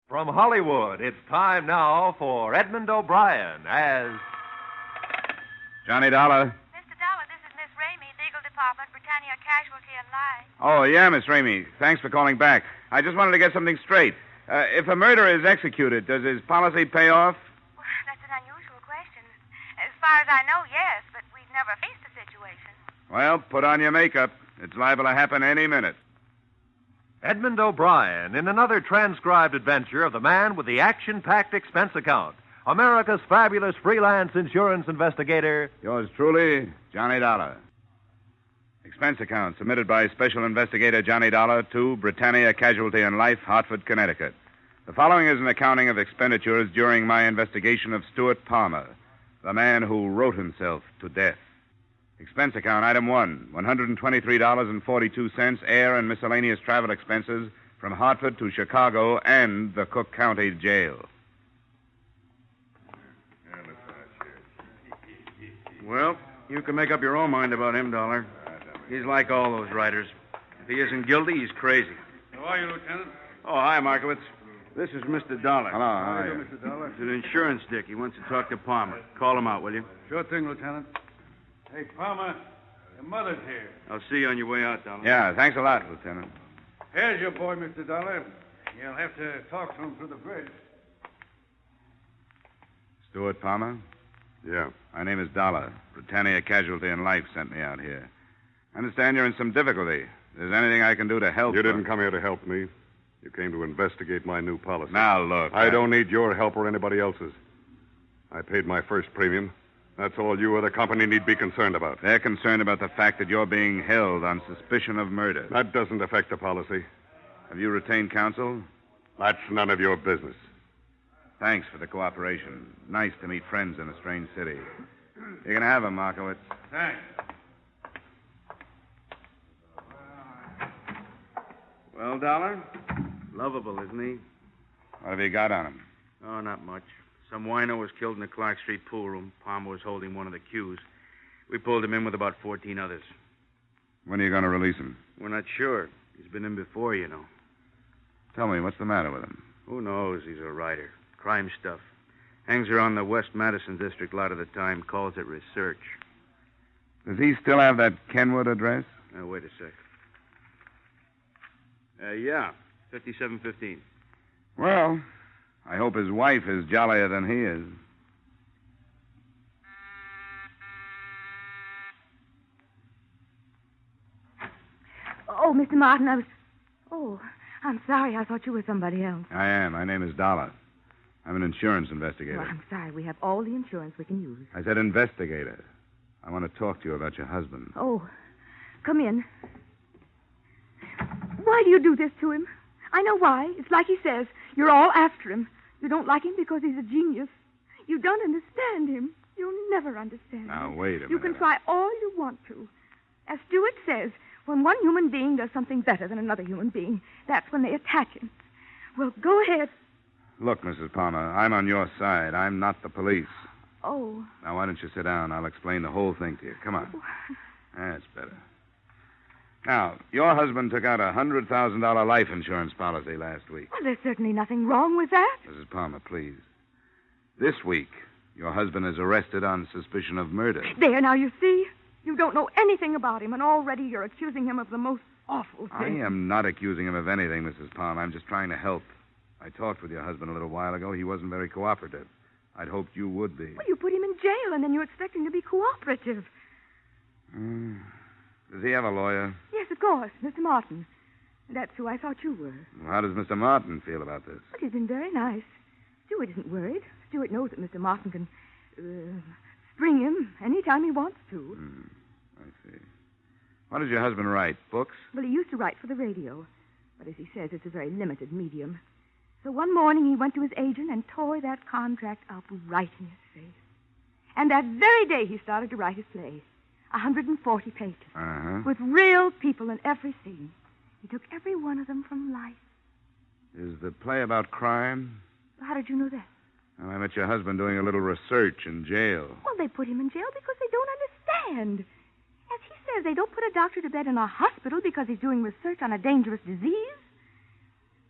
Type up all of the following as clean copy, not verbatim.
From Hollywood, it's time now for Edmund O'Brien as Johnny Dollar. Mr. Dollar, this is Miss Ramey, Legal Department, Britannia Casualty and Life. Oh, yeah, Miss Ramey. Thanks for calling back. I just wanted to get something straight. If a murderer is executed, does his policy pay off? Well, that's an unusual question. As far as I know, yes, but we've never faced a situation. Well, put on your makeup. It's liable to happen any minute. Edmund O'Brien in another transcribed adventure of the man with the action-packed expense account, America's fabulous freelance insurance investigator. Yours truly, Johnny Dollar. Expense account submitted by Special Investigator Johnny Dollar to Britannia Casualty and Life, Hartford, Connecticut. The following is an accounting of expenditures during my investigation of Stuart Palmer, the man who wrote himself to death. Expense account, item 1, $123.42, air and miscellaneous travel expenses from Hartford to Chicago and the Cook County Jail. Well, you can make up your own mind about him, Dollar. He's like all those writers. If he isn't guilty, he's crazy. How are you, Lieutenant? Oh, hi, Markowitz. This is Mr. Dollar. Hello, how are you? Mr. Dollar? He's an insurance dick. He wants to talk to Palmer. Call him out, will you? Sure thing, Lieutenant. Hey, Palmer, your mother's here. I'll see you on your way out, Dollar. Yeah, thanks a lot, Lieutenant. Here's your boy, Mr. Dollar. You'll have to talk to him through the bridge. Stuart Palmer? Yeah. My name is Dollar. Britannia Casualty and Life sent me out here. I understand you're in some difficulty. If there's anything I can do to help... You didn't come here to help me. You came to investigate my new policy. Now, look... I don't need your help or anybody else's. I paid my first premium. That's all you or the company need be concerned about. They're concerned about the fact that you're being held on suspicion of murder. That doesn't affect the policy. Have you retained counsel? That's none of your business. Thanks for the cooperation. Nice to meet friends in a strange city. You can have him, Markowitz. Thanks. Well, Dollar? Lovable, isn't he? What have you got on him? Oh, not much. Some wino was killed in the Clark Street pool room. Palmer was holding one of the cues. We pulled him in with about 14 others. When are you going to release him? We're not sure. He's been in before, you know. Tell me, what's the matter with him? Who knows? He's a writer. Crime stuff. Hangs around the West Madison district a lot of the time. Calls it research. Does he still have that Kenwood address? Wait a sec. Yeah. 5715. Well, I hope his wife is jollier than he is. Oh, Mr. Martin, Oh, I'm sorry. I thought you were somebody else. I am. My name is Dollar. I'm an insurance investigator. Well, I'm sorry. We have all the insurance we can use. I said investigator. I want to talk to you about your husband. Oh, come in. Why do you do this to him? I know why. It's like he says. You're all after him. You don't like him because he's a genius. You don't understand him. You'll never understand Now, him. wait a minute. You can try all you want to. As Stewart says, when one human being does something better than another human being, that's when they attack him. Well, go ahead. Look, Mrs. Palmer, I'm on your side. I'm not the police. Oh. Now, why don't you sit down? I'll explain the whole thing to you. Come on. That's better. Now, your husband took out a $100,000 life insurance policy last week. Well, there's certainly nothing wrong with that. Mrs. Palmer, please. This week, your husband is arrested on suspicion of murder. There, now, you see? You don't know anything about him, and already you're accusing him of the most awful I thing. am not accusing him of anything, Mrs. Palmer. I'm just trying to help. I talked with your husband a little while ago. He wasn't very cooperative. I'd hoped you would be. Well, you put him in jail, and then you expect him to be cooperative. Does he have a lawyer? Yes, of course, Mr. Martin. That's who I thought you were. Well, how does Mr. Martin feel about this? But he's been very nice. Stewart isn't worried. Stewart knows that Mr. Martin can spring him any time he wants to. I see. What does your husband write? Books? Well, he used to write for the radio. But as he says, it's a very limited medium. So one morning he went to his agent and tore that contract up right in his face. And that very day he started to write his play. 140 pages. Uh-huh. With real people in every scene. He took every one of them from life. Is the play about crime? How did you know that? Well, I met your husband doing a little research in jail. Well, they put him in jail because they don't understand. As he says, they don't put a doctor to bed in a hospital because he's doing research on a dangerous disease.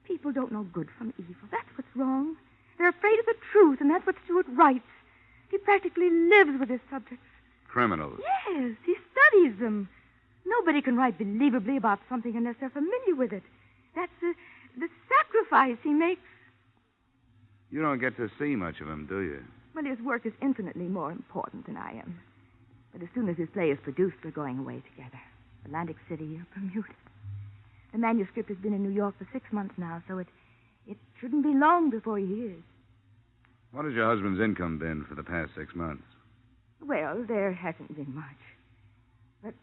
People people don't know good from evil. That's what's wrong. They're afraid of the truth, and that's what Stewart writes. He practically lives with his subjects. Criminals. Yes, he studies them. Nobody can write believably about something unless they're familiar with it. That's the sacrifice he makes. You don't get to see much of him, do you? Well, his work is infinitely more important than I am. But as soon as his play is produced, we're going away together. Atlantic City or Bermuda. The manuscript has been in New York for 6 months now, so it shouldn't be long before he hears. What has your husband's income been for the past 6 months? Well, there hasn't been much. But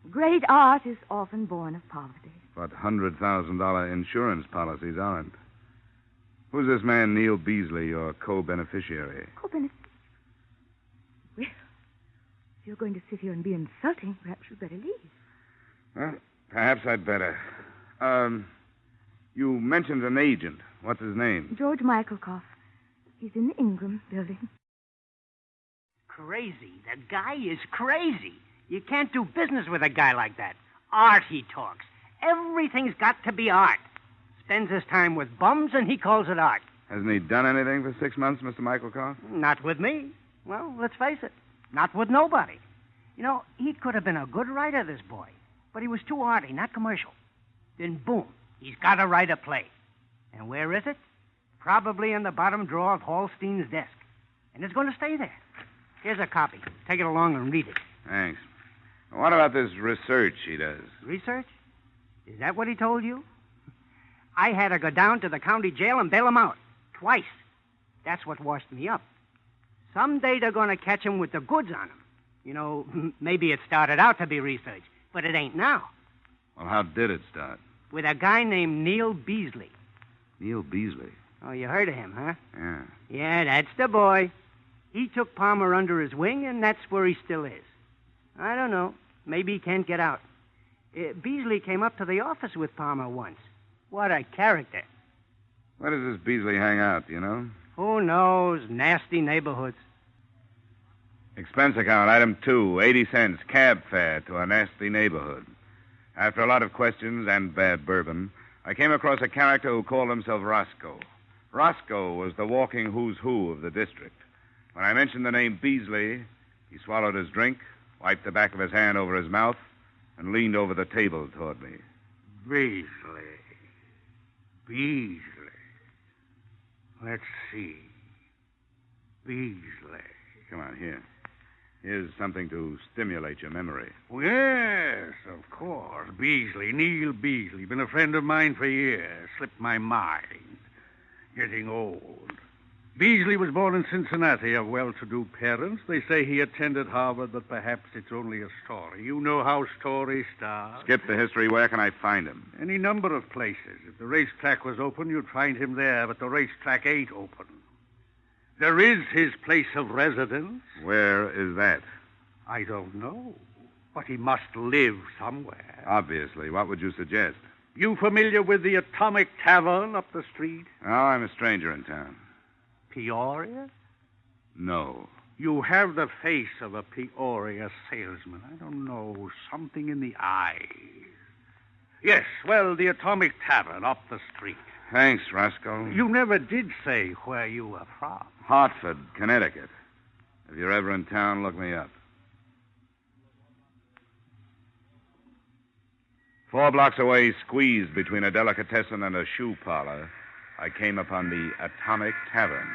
great art is often born of poverty. But $100,000 insurance policies aren't. Who's this man, Neil Beasley, your co-beneficiary? Co-beneficiary? Well, if you're going to sit here and be insulting, perhaps you'd better leave. Well, perhaps I'd better. You mentioned an agent. What's his name? George Michaelkoff. He's in the Ingram building. Crazy. The guy is crazy. You can't do business with a guy like that. Art, he talks. Everything's got to be art. Spends his time with bums, and he calls it art. Hasn't he done anything for 6 months, Mr. Michaelkoff? Not with me. Well, let's face it. Not with nobody. You know, he could have been a good writer, this boy. But he was too arty, not commercial. Then, boom, he's got to write a play. And where is it? Probably in the bottom drawer of Hallstein's desk. And it's going to stay there. Here's a copy. Take it along and read it. Thanks. What about this research he does? Research? Is that what he told you? I had to go down to the county jail and bail him out. Twice. That's what washed me up. Someday they're going to catch him with the goods on him. You know, maybe it started out to be research, but it ain't now. Well, how did it start? With a guy named Neil Beasley. Neil Beasley? Oh, you heard of him, huh? Yeah. Yeah, that's the boy. He took Palmer under his wing, and that's where he still is. I don't know. Maybe he can't get out. Beasley came up to the office with Palmer once. What a character. Where does this Beasley hang out, do you know? Who knows? Nasty neighborhoods. Expense account, item 2, 80 cents, cab fare to a nasty neighborhood. After a lot of questions and bad bourbon, I came across a character who called himself Roscoe. Roscoe was the walking who's who of the district. When I mentioned the name Beasley, he swallowed his drink, wiped the back of his hand over his mouth, and leaned over the table toward me. Beasley. Let's see. Beasley. Come on, here. Here's something to stimulate your memory. Well, yes, of course. Beasley, Neil Beasley. Been a friend of mine for years. Slipped my mind. Getting old. Beasley was born in Cincinnati of well-to-do parents. They say he attended Harvard, but perhaps it's only a story. You know how stories start. Skip the history. Where can I find him? Any number of places. If the racetrack was open, you'd find him there, but the racetrack ain't open. There is his place of residence. Where is that? I don't know. But he must live somewhere. Obviously. What would you suggest? You familiar with the Atomic Tavern up the street? Oh, I'm a stranger in town. Peoria? No. You have the face of a Peoria salesman. I don't know, something in the eyes. Yes, well, the Atomic Tavern up the street. Thanks, Roscoe. You never did say where you were from. Hartford, Connecticut. If you're ever in town, look me up. 4 blocks away, squeezed between a delicatessen and a shoe parlor, I came upon the Atomic Tavern.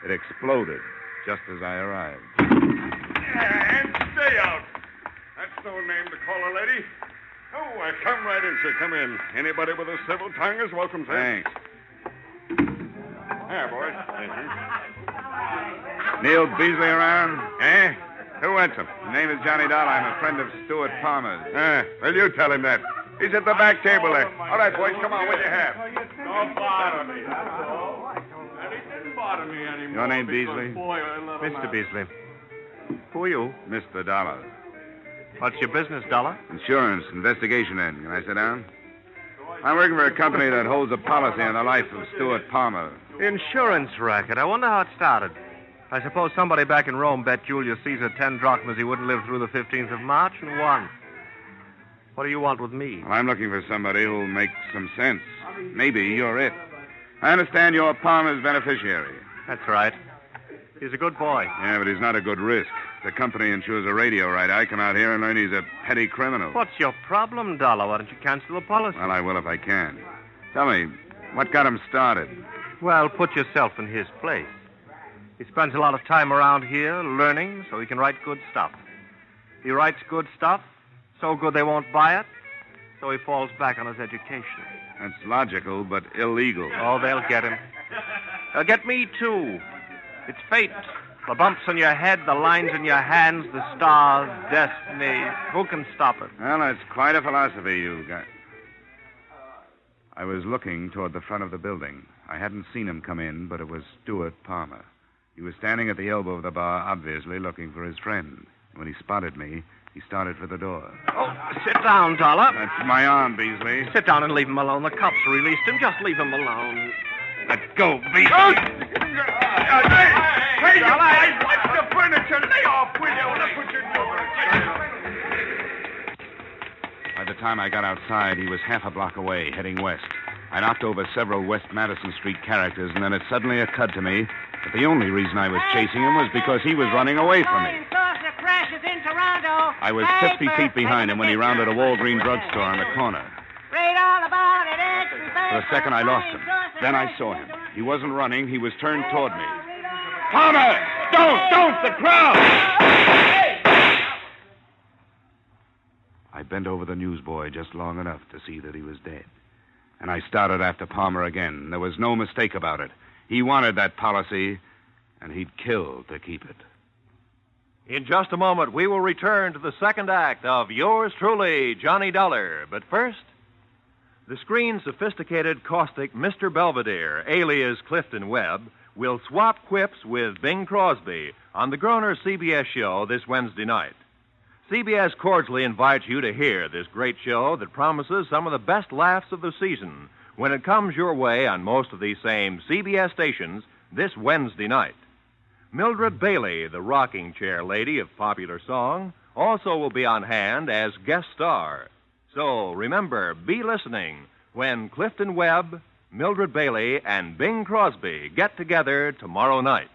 It exploded just as I arrived. And stay out. That's no name to call a lady. Oh, come right in, sir. Come in. Anybody with a civil tongue is welcome, sir. Thanks. Here, boys. Neil Beasley around? Eh? Who wants him? His name is Johnny Dollar. I'm a friend of Stuart Palmer's. Well, you tell him that. He's at the back table there. All right, boys, come on. What do you have? Don't bother me, that's all. And it didn't bother me anymore. Your name, Beasley? Mr. Beasley. Who are you? Mr. Dollar. What's your business, Dollar? Insurance, investigation end. Can I sit down? I'm working for a company that holds a policy on the life of Stuart Palmer. Insurance racket. I wonder how it started. I suppose somebody back in Rome bet Julius Caesar 10 drachmas he wouldn't live through the 15th of March and won. What do you want with me? Well, I'm looking for somebody who'll make some sense. Maybe you're it. I understand you're Palmer's beneficiary. That's right. He's a good boy. Yeah, but he's not a good risk. The company insures a radio right. I come out here and learn he's a petty criminal. What's your problem, Dollar? Why don't you cancel the policy? Well, I will if I can. Tell me, what got him started? Well, put yourself in his place. He spends a lot of time around here learning so he can write good stuff. He writes good stuff, so good they won't buy it, so he falls back on his education. That's logical, but illegal. Oh, they'll get him. They'll get me, too. It's fate. The bumps on your head, the lines in your hands, the stars, destiny. Who can stop it? Well, that's quite a philosophy you've got. I was looking toward the front of the building. I hadn't seen him come in, but it was Stuart Palmer. He was standing at the elbow of the bar, obviously looking for his friend. When he spotted me, he started for the door. Oh, sit down, Dollar. That's my arm, Beasley. Sit down and leave him alone. The cops released him. Just leave him alone. Let go, Beasley. Hey, you guys, watch the furniture. Lay off, will you? That's what you're doing. By the time I got outside, he was half a block away, heading west. I knocked over several West Madison Street characters, and then it suddenly occurred to me that the only reason I was chasing him was because he was running away from me. I was 50 feet behind him when he rounded a Walgreens drugstore on the corner. For a second, I lost him. Then I saw him. He wasn't running. He was turned toward me. Palmer! Don't! The crowd! I bent over the newsboy just long enough to see that he was dead. And I started after Palmer again. There was no mistake about it. He wanted that policy, and he'd kill to keep it. In just a moment, we will return to the second act of Yours Truly, Johnny Dollar. But first, the screen-sophisticated, caustic Mr. Belvedere, alias Clifton Webb, will swap quips with Bing Crosby on the Groner CBS show this Wednesday night. CBS cordially invites you to hear this great show that promises some of the best laughs of the season when it comes your way on most of these same CBS stations this Wednesday night. Mildred Bailey, the rocking chair lady of popular song, also will be on hand as guest star. So remember, be listening when Clifton Webb, Mildred Bailey, and Bing Crosby get together tomorrow night.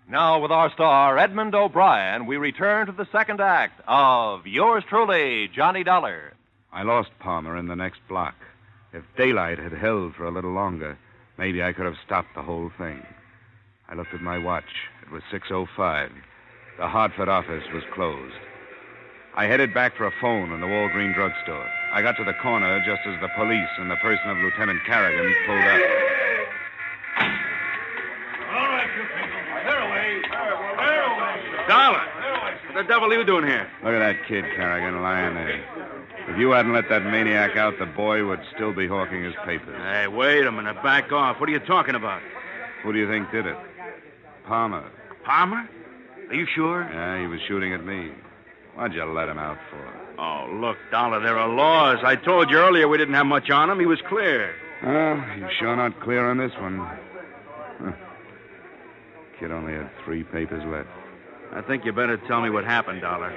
Now, with our star, Edmund O'Brien, we return to the second act of Yours Truly, Johnny Dollar. I lost Palmer in the next block. If daylight had held for a little longer, maybe I could have stopped the whole thing. I looked at my watch. It was 6:05. The Hartford office was closed. I headed back for a phone in the Walgreens drugstore. I got to the corner just as the police and the person of Lieutenant Carrigan pulled up. All right, you people. They're away. Dollar! What the devil are you doing here? Look at that kid, Carrigan, lying there. If you hadn't let that maniac out, the boy would still be hawking his papers. Hey, wait a minute. Back off. What are you talking about? Who do you think did it? Palmer. Palmer? Are you sure? Yeah, he was shooting at me. What'd you let him out for? Oh, look, Dollar, there are laws. I told you earlier we didn't have much on him. He was clear. Well, you're sure not clear on this one. Huh. Kid only had 3 papers left. I think you better tell me what happened, Dollar.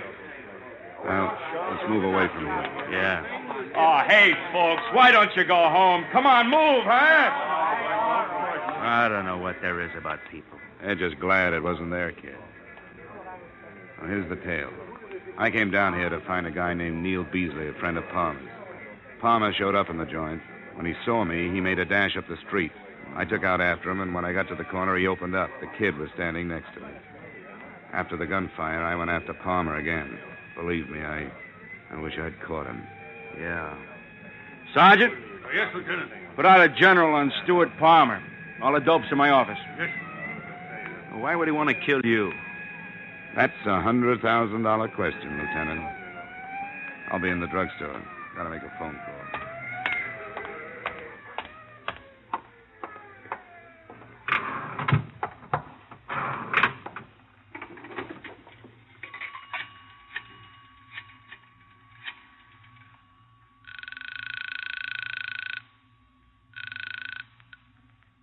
Well, let's move away from here. Yeah. Oh, hey, folks, why don't you go home? Come on, move, huh? I don't know what there is about people. They're just glad it wasn't their kid. Well, here's the tale. I came down here to find a guy named Neil Beasley, a friend of Palmer's. Palmer showed up in the joint. When he saw me, he made a dash up the street. I took out after him, and when I got to the corner, he opened up. The kid was standing next to me. After the gunfire, I went after Palmer again. Believe me, I wish I'd caught him. Yeah. Sergeant? Yes, Lieutenant. Put out a general on Stuart Palmer. All the dope's in my office. Yes. Why would he want to kill you? That's a $100,000 question, Lieutenant. I'll be in the drugstore. Gotta make a phone call.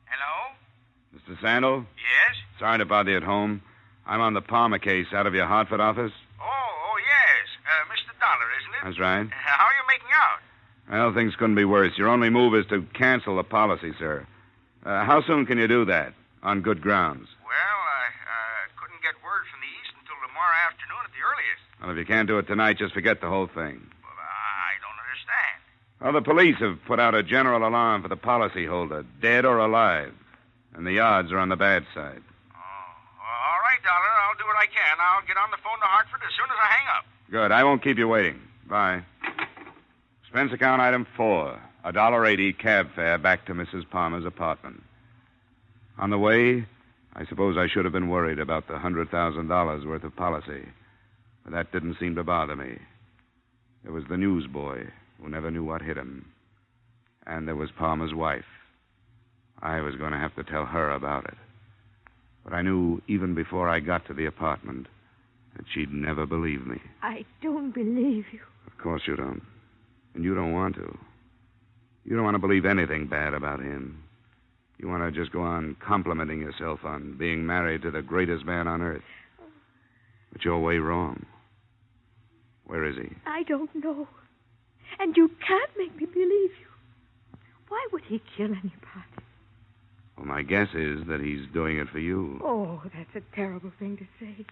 Hello? Mr. Sandel? Yes? Sorry to bother you at home. I'm on the Palmer case out of your Hartford office. Oh, yes. Mr. Dollar, That's right. How are you making out? Well, things couldn't be worse. Your only move is to cancel the policy, sir. How soon can you do that? On good grounds. Well, I couldn't get word from the East until tomorrow afternoon at the earliest. Well, if you can't do it tonight, just forget the whole thing. Well, I don't understand. Well, the police have put out a general alarm for the policyholder, dead or alive. And the odds are on the bad side. All right, Dollar. I'll do what I can. I'll get on the phone to Hartford as soon as I hang up. Good. I won't keep you waiting. Bye. Expense account item 4. $1.80 cab fare back to Mrs. Palmer's apartment. On the way, I suppose I should have been worried about the $100,000 worth of policy. But that didn't seem to bother me. There was the newsboy who never knew what hit him. And there was Palmer's wife. I was going to have to tell her about it. But I knew even before I got to the apartment that she'd never believe me. I don't believe you. Of course you don't. And you don't want to. You don't want to believe anything bad about him. You want to just go on complimenting yourself on being married to the greatest man on earth. But you're way wrong. Where is he? I don't know. And you can't make me believe you. Why would he kill anybody? Well, my guess is that he's doing it for you. Oh, that's a terrible thing to say.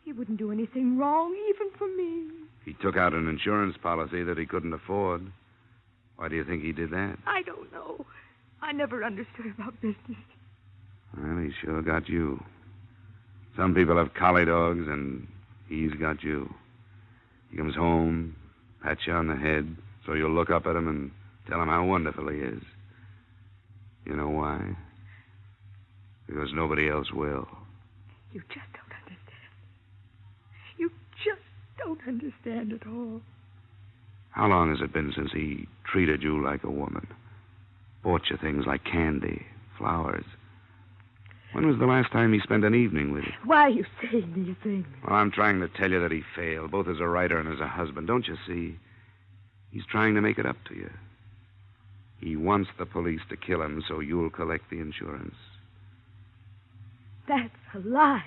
He wouldn't do anything wrong, even for me. He took out an insurance policy that he couldn't afford. Why do you think he did that? I don't know. I never understood about business. Well, he sure got you. Some people have collie dogs, and he's got you. He comes home, pats you on the head, so you'll look up at him and tell him how wonderful he is. You know why? Because nobody else will. You just don't understand. You just don't understand at all. How long has it been since he treated you like a woman? Bought you things like candy, flowers. When was the last time he spent an evening with you? Why are you saying these things? Well, I'm trying to tell you that he failed, both as a writer and as a husband. Don't you see? He's trying to make it up to you. He wants the police to kill him so you'll collect the insurance. That's a lie.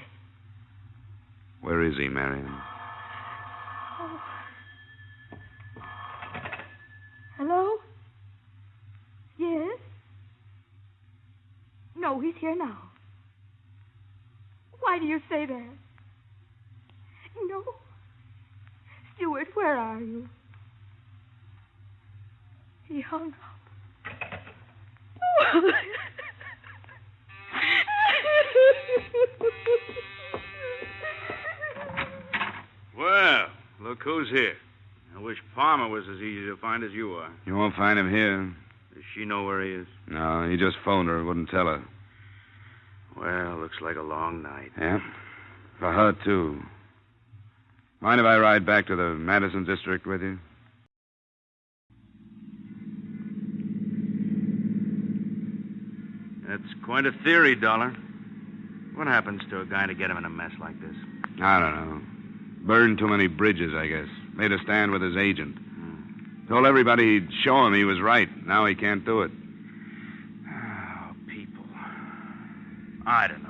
Where is he, Marion? Oh. Hello? Yes? No, he's here now. Why do you say that? No. Stuart, where are you? He hung up. Well, look who's here. I wish Palmer was as easy to find as you are. You won't find him here. Does she know where he is? No, he just phoned her. Wouldn't tell her. Well, looks like a long night. Yeah? For her, too. Mind if I ride back to the Madison district with you? That's quite a theory, Dollar. What happens to a guy to get him in a mess like this? I don't know. Burned too many bridges, I guess. Made a stand with his agent. Told everybody he'd show him he was right. Now he can't do it. Oh, people. I don't know.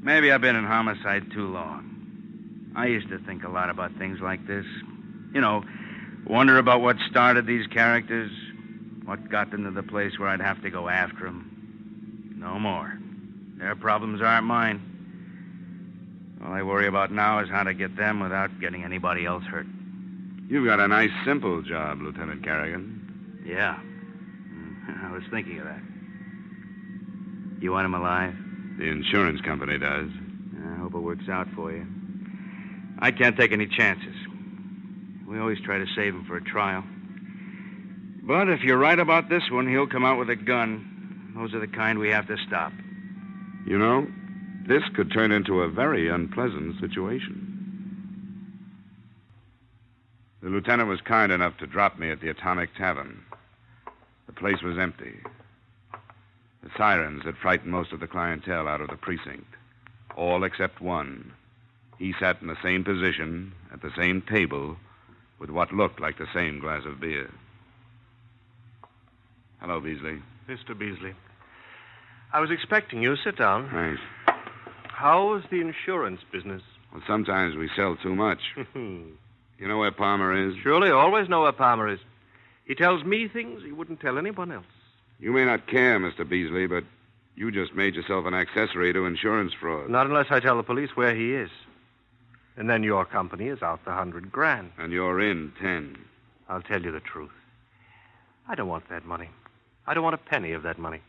Maybe I've been in homicide too long. I used to think a lot about things like this. You know, wonder about what started these characters, what got them to the place where I'd have to go after them. No more. Their problems aren't mine. All I worry about now is how to get them without getting anybody else hurt. You've got a nice, simple job, Lieutenant Carrigan. Yeah. I was thinking of that. You want him alive? The insurance company does. I hope it works out for you. I can't take any chances. We always try to save him for a trial. But if you're right about this one, he'll come out with a gun. Those are the kind we have to stop. You know, this could turn into a very unpleasant situation. The lieutenant was kind enough to drop me at the Atomic Tavern. The place was empty. The sirens had frightened most of the clientele out of the precinct. All except one. He sat in the same position, at the same table, with what looked like the same glass of beer. Hello, Beasley. Mr. Beasley. I was expecting you. Sit down. Thanks. How's the insurance business? Well, sometimes we sell too much. You know where Palmer is? Surely, always know where Palmer is. He tells me things he wouldn't tell anyone else. You may not care, Mr. Beasley, but you just made yourself an accessory to insurance fraud. Not unless I tell the police where he is. And then your company is out the $100,000. And you're in 10. I'll tell you the truth. I don't want that money. I don't want a penny of that money.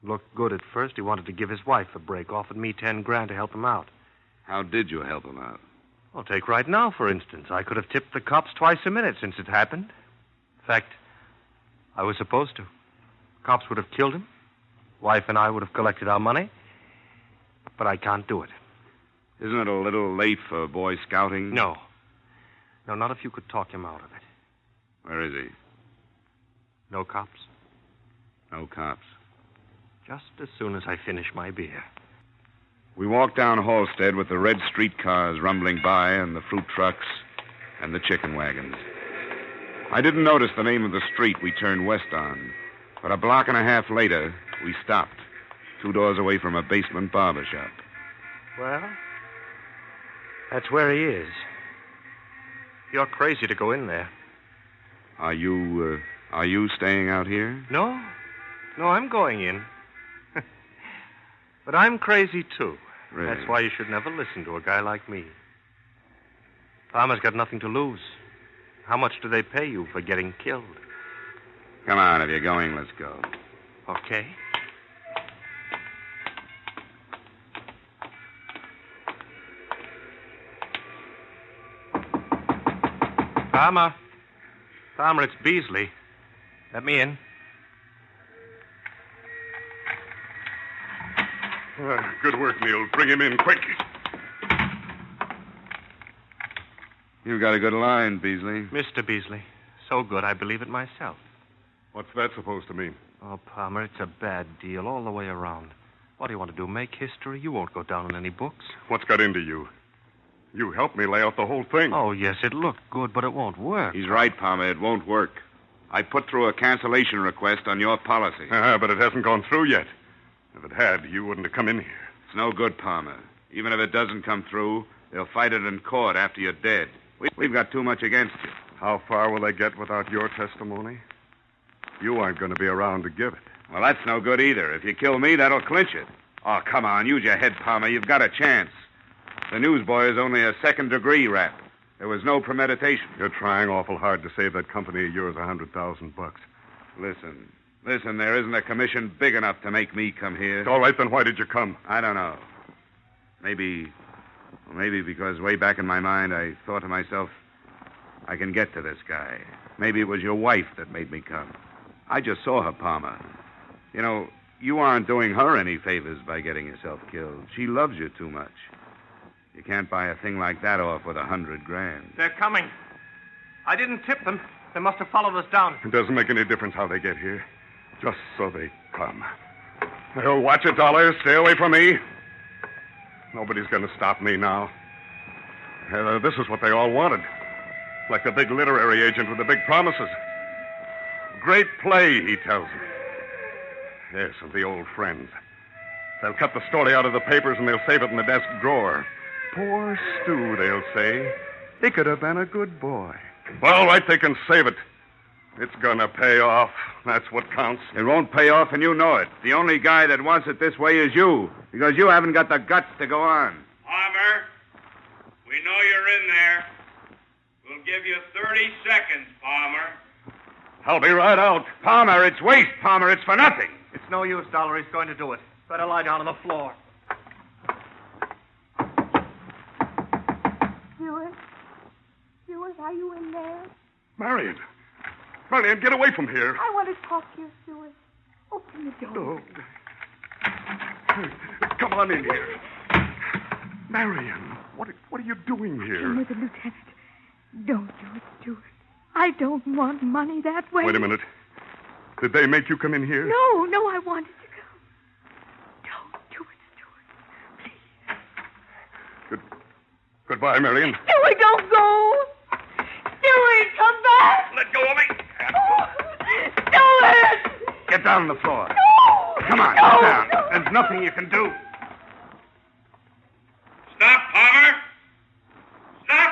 Looked good at first. He wanted to give his wife a break, offered me $10,000 to help him out. How did you help him out? Well, take right now, for instance. I could have tipped the cops twice a minute since it happened. In fact, I was supposed to. Cops would have killed him. Wife and I would have collected our money. But I can't do it. Isn't it a little late for Boy Scouting? No. No, not if you could talk him out of it. Where is he? No cops. No cops. Just as soon as I finish my beer. We walked down Halstead with the red streetcars rumbling by and the fruit trucks and the chicken wagons. I didn't notice the name of the street we turned west on, but a block and a half later, we stopped, 2 doors away from a basement barber shop. Well, that's where he is. You're crazy to go in there. Are you staying out here? No. No, I'm going in. But I'm crazy, too. Really? That's why you should never listen to a guy like me. Palmer's got nothing to lose. How much do they pay you for getting killed? Come on, if you're going, let's go. Okay. Palmer. Palmer, it's Beasley. Let me in. Good work, Neil. Bring him in quick. You've got a good line, Beasley. Mr. Beasley. So good, I believe it myself. What's that supposed to mean? Oh, Palmer, it's a bad deal all the way around. What do you want to do, make history? You won't go down in any books. What's got into you? You helped me lay out the whole thing. Oh, yes, it looked good, but it won't work. He's right, Palmer. It won't work. I put through a cancellation request on your policy. But it hasn't gone through yet. If it had, you wouldn't have come in here. It's no good, Palmer. Even if it doesn't come through, they'll fight it in court after you're dead. We've got too much against you. How far will they get without your testimony? You aren't going to be around to give it. Well, that's no good either. If you kill me, that'll clinch it. Oh, come on. Use your head, Palmer. You've got a chance. The newsboy is only a second-degree rap. There was no premeditation. You're trying awful hard to save that company of yours $100,000. Listen, there isn't a commission big enough to make me come here. All right, then why did you come? I don't know. Maybe because way back in my mind I thought to myself, I can get to this guy. Maybe it was your wife that made me come. I just saw her, Palmer. You know, you aren't doing her any favors by getting yourself killed. She loves you too much. You can't buy a thing like that off with $100,000. They're coming. I didn't tip them. They must have followed us down. It doesn't make any difference how they get here. Just so they come. Well, watch it, Dollar. Stay away from me. Nobody's going to stop me now. This is what they all wanted. Like the big literary agent with the big promises. Great play, he tells me. Yes, of the old friends. They'll cut the story out of the papers and they'll save it in the desk drawer. Poor Stu, they'll say. He could have been a good boy. Well, all right, they can save it. It's gonna pay off. That's what counts. It won't pay off, and you know it. The only guy that wants it this way is you, because you haven't got the guts to go on. Palmer, we know you're in there. We'll give you 30 seconds, Palmer. I'll be right out. Palmer, it's waste, Palmer. It's for nothing. It's no use, Dollar. He's going to do it. Better lie down on the floor. Stuart, are you in there? Marion, get away from here. I want to talk to you, Stuart. Open the door. Oh. Come on in here. Marion, what are you doing here? Come with the lieutenant. Don't do it, Stuart. I don't want money that way. Wait a minute. Did they make you come in here? No, I wanted to go. Don't do it, Stuart. Please. Goodbye, Marion. Stuart, don't go. Stuart, come back. Let go of me. Stuart! Get down on the floor. No! Come on, get down. There's nothing you can do. Stop, Palmer. Stop.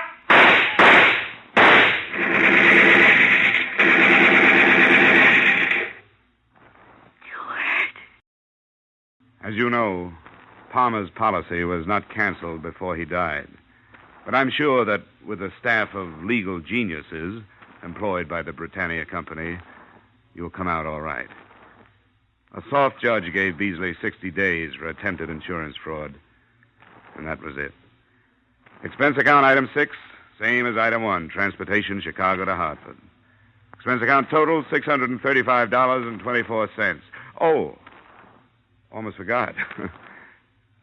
As you know, Palmer's policy was not canceled before he died. But I'm sure that with a staff of legal geniuses employed by the Britannia Company, you'll come out all right. A soft judge gave Beasley 60 days for attempted insurance fraud, and that was it. Expense account item 6, same as item 1, transportation Chicago to Hartford. Expense account total, $635.24. Oh, almost forgot.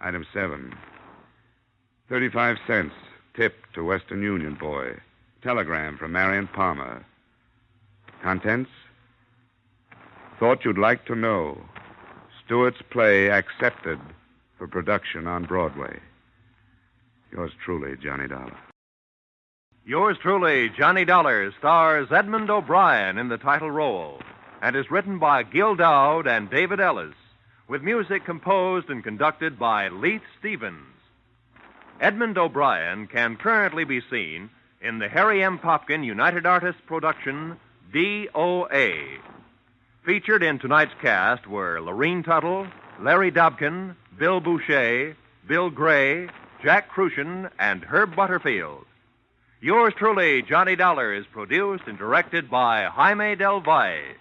Item 7, 35 cents, tip to Western Union boy. Telegram from Marion Palmer. Contents? Thought you'd like to know. Stewart's play accepted for production on Broadway. Yours truly, Johnny Dollar. Yours truly, Johnny Dollar, stars Edmund O'Brien in the title role and is written by Gil Dowd and David Ellis, with music composed and conducted by Leith Stevens. Edmund O'Brien can currently be seen in the Harry M. Popkin United Artists production, D.O.A. Featured in tonight's cast were Lorene Tuttle, Larry Dobkin, Bill Boucher, Bill Gray, Jack Crucian, and Herb Butterfield. Yours truly, Johnny Dollar, is produced and directed by Jaime Del Valle.